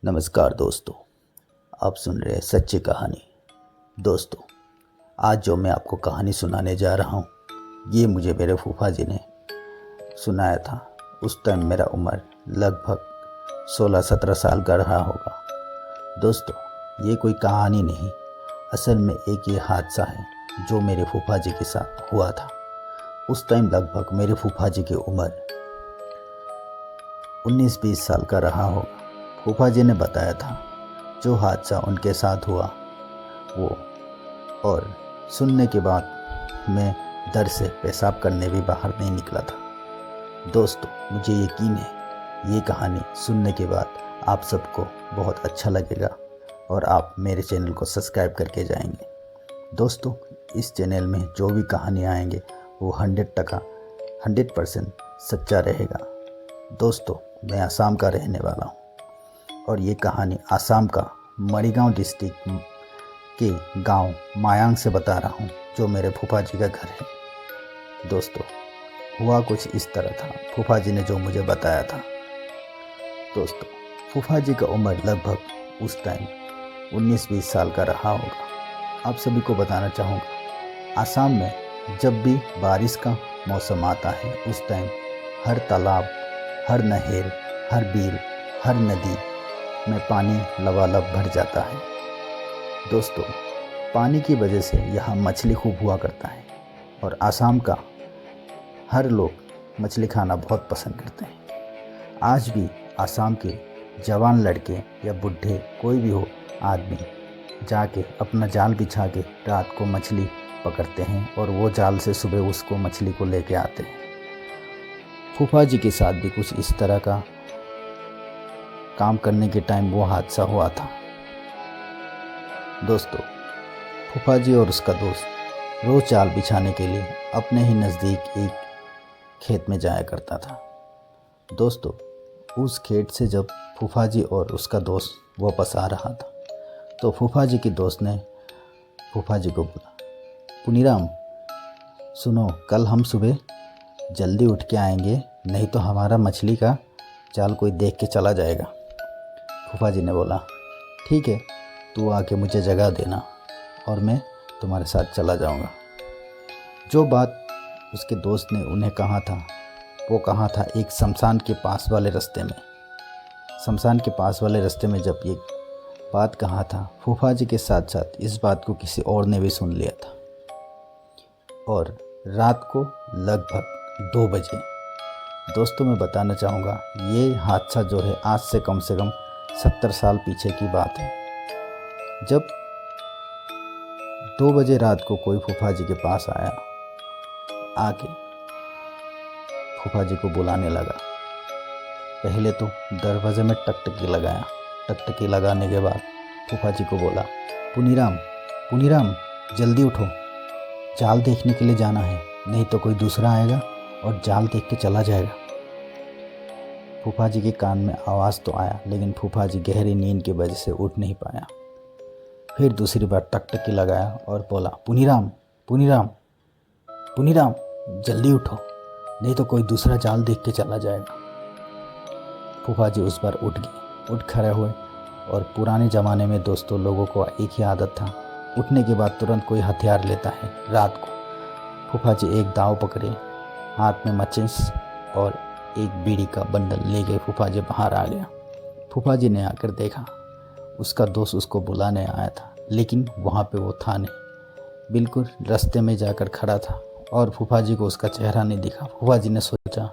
नमस्कार दोस्तों, आप सुन रहे हैं सच्ची कहानी। दोस्तों, आज जो मैं आपको कहानी सुनाने जा रहा हूँ, ये मुझे मेरे फूफा जी ने सुनाया था। उस टाइम मेरा उम्र लगभग 16-17 साल का रहा होगा। दोस्तों, ये कोई कहानी नहीं, असल में एक ये हादसा है जो मेरे फूफा जी के साथ हुआ था। उस टाइम लगभग मेरे फूफा जी की उम्र 19-20 साल का रहा होगा। फूफा जी ने बताया था जो हादसा उनके साथ हुआ वो, और सुनने के बाद मैं डर से पेशाब करने भी बाहर नहीं निकला था। दोस्तों, मुझे यकीन है ये कहानी सुनने के बाद आप सबको बहुत अच्छा लगेगा और आप मेरे चैनल को सब्सक्राइब करके जाएंगे। दोस्तों, इस चैनल में जो भी कहानी आएंगे वो 100% सच्चा रहेगा। दोस्तों, मैं असम का रहने वाला हूँ और ये कहानी असम का मरीगांव डिस्ट्रिक्ट के गांव मायांग से बता रहा हूँ, जो मेरे फूफा जी का घर है। दोस्तों, हुआ कुछ इस तरह था, फूफा जी ने जो मुझे बताया था। दोस्तों, फूफा जी का उम्र लगभग उस टाइम 19-20 साल का रहा होगा। आप सभी को बताना चाहूँगा, असम में जब भी बारिश का मौसम आता है उस टाइम हर तालाब, हर नहर, हर बिल, हर नदी में पानी लबालब भर जाता है। दोस्तों, पानी की वजह से यहाँ मछली खूब हुआ करता है और असम का हर लोग मछली खाना बहुत पसंद करते हैं। आज भी असम के जवान लड़के या बूढ़े कोई भी हो आदमी जाके अपना जाल बिछा के रात को मछली पकड़ते हैं और वो जाल से सुबह उसको मछली को लेके आते हैं। फूफा जी के साथ भी कुछ इस तरह का काम करने के टाइम वो हादसा हुआ था। दोस्तों, फूफा जी और उसका दोस्त रोज जाल बिछाने के लिए अपने ही नज़दीक एक खेत में जाया करता था। दोस्तों, उस खेत से जब फूफा जी और उसका दोस्त वापस आ रहा था तो फूफा जी की दोस्त ने फूफा जी को बोला, पुनीराम सुनो, कल हम सुबह जल्दी उठ के आएंगे, नहीं तो हमारा मछली का जाल कोई देख के चला जाएगा। फूफा जी ने बोला, ठीक है, तू आके मुझे जगह देना और मैं तुम्हारे साथ चला जाऊंगा। जो बात उसके दोस्त ने उन्हें कहा था वो कहा था एक शमशान के पास वाले रास्ते में। शमशान के पास वाले रास्ते में जब ये बात कहा था, फूफा जी के साथ साथ इस बात को किसी और ने भी सुन लिया था। और रात को लगभग 2 बजे, दोस्तों मैं बताना चाहूँगा ये हादसा जो है आज से कम 70 साल पीछे की बात है। जब 2 बजे रात को कोई फूफा जी के पास आया, आके फूफा जी को बुलाने लगा। पहले तो दरवाजे में टकटकी लगाया। टकटकी लगाने के बाद फूफा जी को बोला, पुनीराम पुनीराम जल्दी उठो, जाल देखने के लिए जाना है, नहीं तो कोई दूसरा आएगा और जाल देख के चला जाएगा। फूफा जी के कान में आवाज़ तो आया, लेकिन फूफा जी गहरी नींद की वजह से उठ नहीं पाया। फिर दूसरी बार टकटकी लगाया और बोला, पुनीराम पुनीराम पुनीराम जल्दी उठो, नहीं तो कोई दूसरा जाल देख के चला जाएगा। फूफा जी उस बार उठ गए, उठ खड़े हुए। और पुराने ज़माने में दोस्तों लोगों को एक ही आदत था, उठने के बाद तुरंत कोई हथियार लेता है। रात को फूफा जी एक दाव पकड़े, हाथ में माचिस और एक बीड़ी का बंडल ले गए। फूफा जी बाहर आ गया। फूफा जी ने आकर देखा, उसका दोस्त उसको बुलाने आया था, लेकिन वहाँ पे वो था नहीं, बिल्कुल रास्ते में जाकर खड़ा था और फूफा जी को उसका चेहरा नहीं दिखा। फूफा जी ने सोचा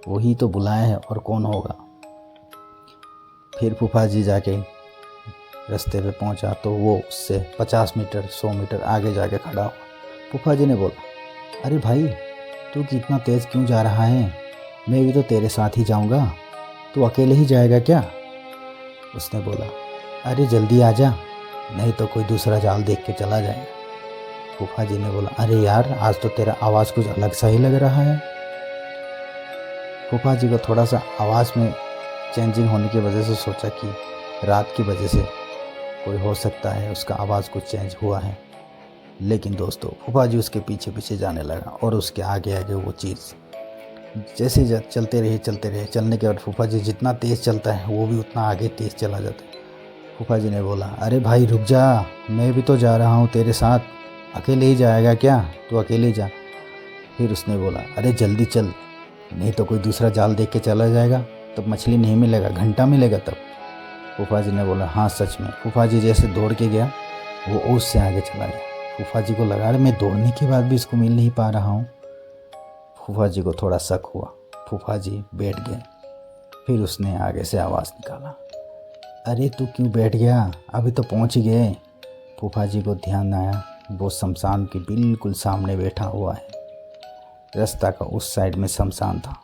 वही तो बुलाया है और कौन होगा। फिर फूफा जी जाके रास्ते पे पहुँचा तो वो उससे 50 मीटर 100 मीटर आगे जाके खड़ा हुआ। फूफा जी ने बोला, अरे भाई, तू कितना तेज़ क्यों जा रहा है? मैं भी तो तेरे साथ ही जाऊंगा, तू अकेले ही जाएगा क्या? उसने बोला, अरे जल्दी आ जा, नहीं तो कोई दूसरा जाल देख के चला जाएगा। फूफा जी ने बोला, अरे यार, आज तो तेरा आवाज़ कुछ अलग सा ही लग रहा है। फूफा जी को थोड़ा सा आवाज़ में चेंजिंग होने की वजह से सोचा कि रात की वजह से कोई हो सकता है, उसका आवाज़ कुछ चेंज हुआ है। लेकिन दोस्तों, फूफा जी उसके पीछे पीछे जाने लगा और उसके आगे आगे वो चीज़ जैसे चलते रहे। चलने के बाद फूफा जी जितना तेज़ चलता है वो भी उतना आगे तेज़ चला जाता है। फूफा जी ने बोला, अरे भाई रुक जा, मैं भी तो जा रहा हूँ तेरे साथ, अकेले ही जाएगा क्या, तू अकेले ही जा। फिर उसने बोला, अरे जल्दी चल, नहीं तो कोई दूसरा जाल देख के चला जाएगा, तब मछली नहीं मिलेगा, घंटा मिलेगा तब। फूफा जी ने बोला, हाँ सच में। फूफा जी जैसे दौड़ के गया वो उससे आगे चला गया। फूफा जी को लगा, मैं दौड़ने के बाद भी इसको मिल नहीं पा रहा हूँ। फूफा जी को थोड़ा शक हुआ। फूफा जी बैठ गए। फिर उसने आगे से आवाज़ निकाला, अरे तू क्यों बैठ गया, अभी तो पहुँच ही गए। फूफा जी को ध्यान आया वो शमशान के बिल्कुल सामने बैठा हुआ है। रास्ता का उस साइड में शमशान था।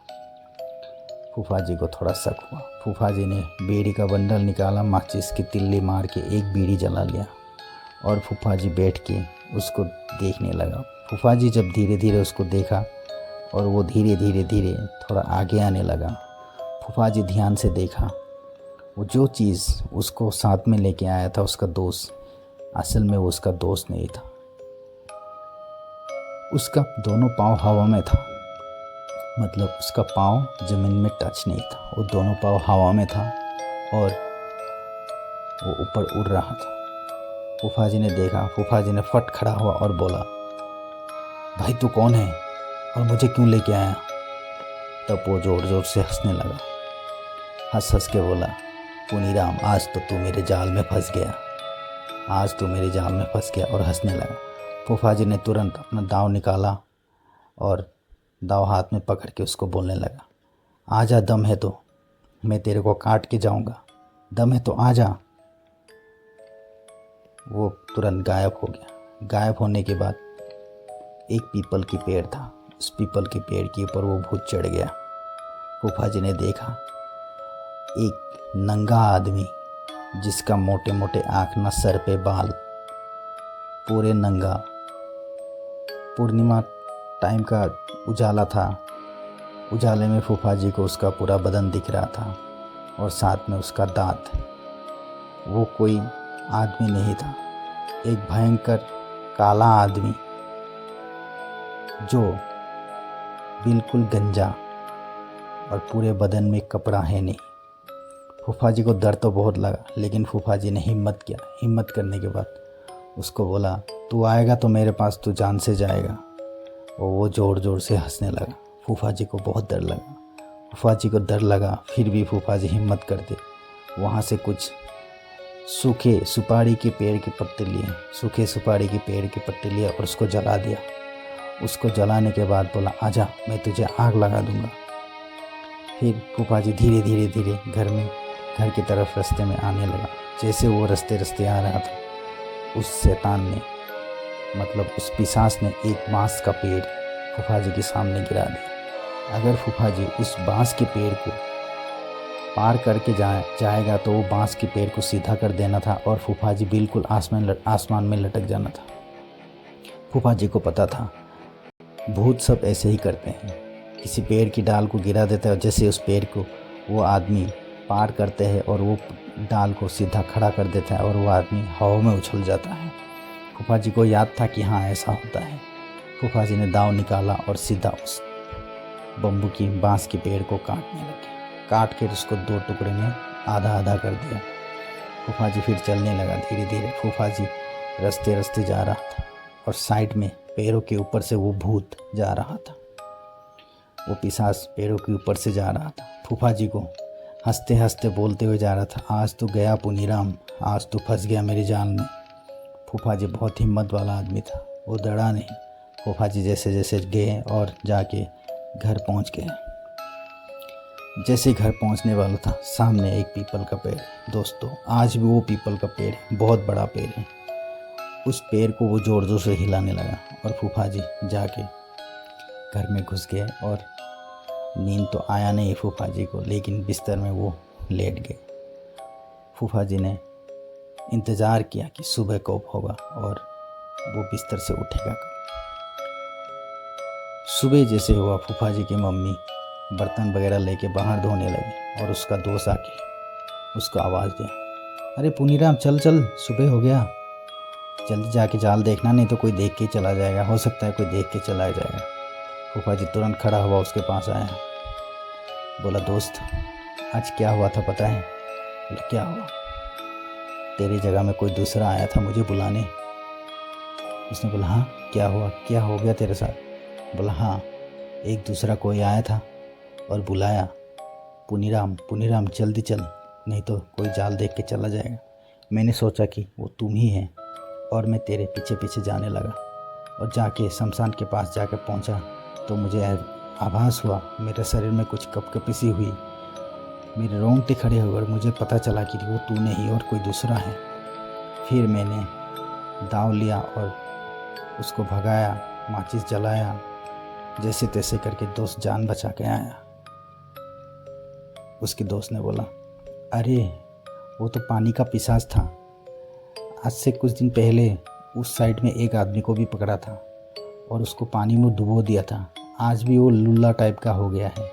फूफा जी को थोड़ा शक हुआ। फूफा जी ने बीड़ी का बंडल निकाला, माचिस की तिल्ली मार के एक बीड़ी जला लिया और फूफा जी बैठ के उसको देखने लगा। फूफा जी जब धीरे धीरे उसको देखा और वो धीरे धीरे थोड़ा आगे आने लगा, फूफा जी ध्यान से देखा। वो जो चीज़ उसको साथ में लेके आया था उसका दोस्त, असल में वो उसका दोस्त नहीं था। उसका दोनों पाँव हवा में था, मतलब उसका पाँव ज़मीन में टच नहीं था, वो दोनों पाँव हवा में था और वो ऊपर उड़ रहा था। फूफा जी ने देखा। फूफा जी ने फट खड़ा हुआ और बोला, भाई तू कौन है और मुझे क्यों लेके आया। तब वो ज़ोर ज़ोर से हंसने लगा। हंस के बोला, पुनीराम आज तो तू मेरे जाल में फंस गया, आज तू मेरे जाल में फंस गया, और हंसने लगा। फूफा जी ने तुरंत अपना दाव निकाला और दाव हाथ में पकड़ के उसको बोलने लगा, आजा, दम है तो मैं तेरे को काट के जाऊंगा, दम है तो आजा। वो तुरंत गायब हो गया। गायब होने के बाद एक पीपल की पेड़ था, उस पीपल के पेड़ के ऊपर वो भूत चढ़ गया। फूफा जी ने देखा एक नंगा आदमी जिसका मोटे मोटे आँख, ना सर पे बाल, पूरे नंगा। पूर्णिमा टाइम का उजाला था। उजाले में फूफा जी को उसका पूरा बदन दिख रहा था और साथ में उसका दांत। वो कोई आदमी नहीं था, एक भयंकर काला आदमी जो बिल्कुल गंजा और पूरे बदन में कपड़ा है नहीं। फूफा जी को डर तो बहुत लगा, लेकिन फूफा जी ने हिम्मत किया। हिम्मत करने के बाद उसको बोला, तू आएगा तो मेरे पास तू जान से जाएगा। और वो ज़ोर ज़ोर से हंसने लगा। फूफा जी को बहुत डर लगा। फूफा जी को डर लगा, फिर भी फूफा जी हिम्मत करते वहाँ से कुछ सूखे सुपारी के पेड़ के पत्ते लिए, सूखे सुपारी के पेड़ के पत्ते लिए और उसको जला दिया। उसको जलाने के बाद बोला, आजा, मैं तुझे आग लगा दूंगा। फिर फूफा जी धीरे धीरे घर की तरफ रास्ते में आने लगा। जैसे वो रास्ते आ रहा था, उस शैतान ने, मतलब उस पिशाच ने, एक बांस का पेड़ फूफा जी के सामने गिरा दिया। अगर फूफा जी उस बांस के पेड़ को पार करके जाएगा तो वो बांस के पेड़ को सीधा कर देना था और फूफा जी बिल्कुल आसमान में लटक जाना था। फूफा जी को पता था भूत सब ऐसे ही करते हैं, किसी पेड़ की डाल को गिरा देता है और जैसे उस पेड़ को वो आदमी पार करते हैं और वो डाल को सीधा खड़ा कर देता है और वो आदमी हवा में उछल जाता है। फूफा जी को याद था कि हाँ ऐसा होता है। फूफा जी ने दाव निकाला और सीधा उस बम्बू की बांस के पेड़ को काटने लगे। काट कर उसको 2 टुकड़े में आधा आधा कर दिया। फूफा जी फिर चलने लगा धीरे धीरे। फूफा जी रास्ते जा रहा था और साइड में पैरों के ऊपर से वो भूत जा रहा था, वो पिशाच पैरों के ऊपर से जा रहा था। फूफा जी को हंसते हंसते बोलते हुए जा रहा था, आज तो गया पुनीराम, आज तो फंस गया मेरे जाल में। फूफा जी बहुत हिम्मत वाला आदमी था, वो डरा नहीं। फूफा जी जैसे गए और जाके घर पहुंच गए। जैसे घर पहुंचने वाला था, सामने एक पीपल का पेड़। दोस्तों आज भी वो पीपल का पेड़ बहुत बड़ा पेड़ है। उस पेड़ को वो ज़ोर ज़ोर से हिलाने लगा और फूफा जी जाके घर में घुस गए और नींद तो आया नहीं फूफा जी को, लेकिन बिस्तर में वो लेट गए। फूफा जी ने इंतज़ार किया कि सुबह कब होगा और वो बिस्तर से उठेगा कब। सुबह जैसे हुआ, फूफा जी की मम्मी बर्तन वगैरह लेके बाहर धोने लगी और उसका दोस्त आके उसको आवाज़ दिया, अरे पुनीराम चल सुबह हो गया, जल्दी जाके जाल देखना, नहीं तो कोई देख के चला जाएगा, हो सकता है कोई देख के चला जाएगा। फूफा जी तुरंत खड़ा हुआ, उसके पास आया। बोला दोस्त आज क्या हुआ था पता है? बोला क्या हुआ? तेरी जगह में कोई दूसरा आया था मुझे बुलाने। उसने बोला हाँ क्या हुआ, क्या हो गया तेरे साथ? बोला हाँ एक दूसरा कोई आया था और बुलाया, पुनीराम पुनीराम जल्दी चल नहीं तो कोई जाल देख के चला जाएगा। मैंने सोचा कि वो तुम ही है और मैं तेरे पीछे पीछे जाने लगा और जाके शमशान के पास जाकर पहुंचा तो मुझे आभास हुआ, मेरे शरीर में कुछ कपकपी सी हुई, मेरे रोंगटे खड़े हुए और मुझे पता चला कि वो तू नहीं और कोई दूसरा है। फिर मैंने दाव लिया और उसको भगाया, माचिस जलाया, जैसे तैसे करके दोस्त जान बचा के आया। उसके दोस्त ने बोला अरे वो तो पानी का पिशाच था, आज से कुछ दिन पहले उस साइड में एक आदमी को भी पकड़ा था और उसको पानी में डुबो दिया था, आज भी वो लुल्ला टाइप का हो गया है।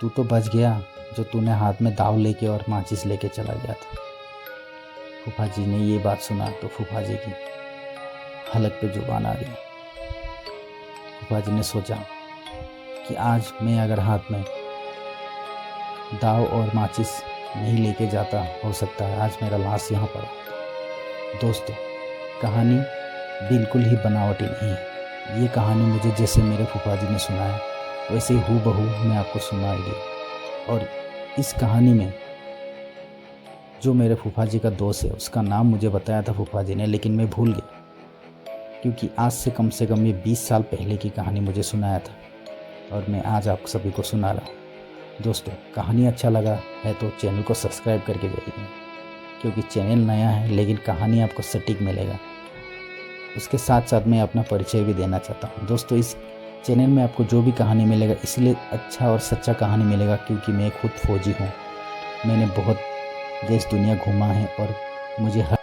तू तो बच गया जो तूने हाथ में दाव लेके और माचिस लेके चला गया था। फूफा जी ने ये बात सुना तो फूफा जी की हलक पे जुबान आ गई। फूफा जी ने सोचा कि आज मैं अगर हाथ में दाव और माचिस नहीं लेके जाता, हो सकता है आज मेरा लाश यहाँ पड़ा। दोस्तों कहानी बिल्कुल ही बनावटी नहीं है, ये कहानी मुझे जैसे मेरे फूफा जी ने सुनाया वैसे ही हूबहू मैं आपको सुनाई दी। और इस कहानी में जो मेरे फूफा जी का दोस्त है उसका नाम मुझे बताया था फूफा जी ने, लेकिन मैं भूल गया क्योंकि आज से कम ये 20 साल पहले की कहानी मुझे सुनाया था और मैं आज आप सभी को सुना रहा हूँ। दोस्तों कहानी अच्छा लगा है तो चैनल को सब्सक्राइब करके जाइए क्योंकि चैनल नया है लेकिन कहानी आपको सटीक मिलेगा। उसके साथ साथ मैं अपना परिचय भी देना चाहता हूँ। दोस्तों इस चैनल में आपको जो भी कहानी मिलेगा इसलिए अच्छा और सच्चा कहानी मिलेगा क्योंकि मैं खुद फौजी हूँ, मैंने बहुत देश दुनिया घूमा है और मुझे हर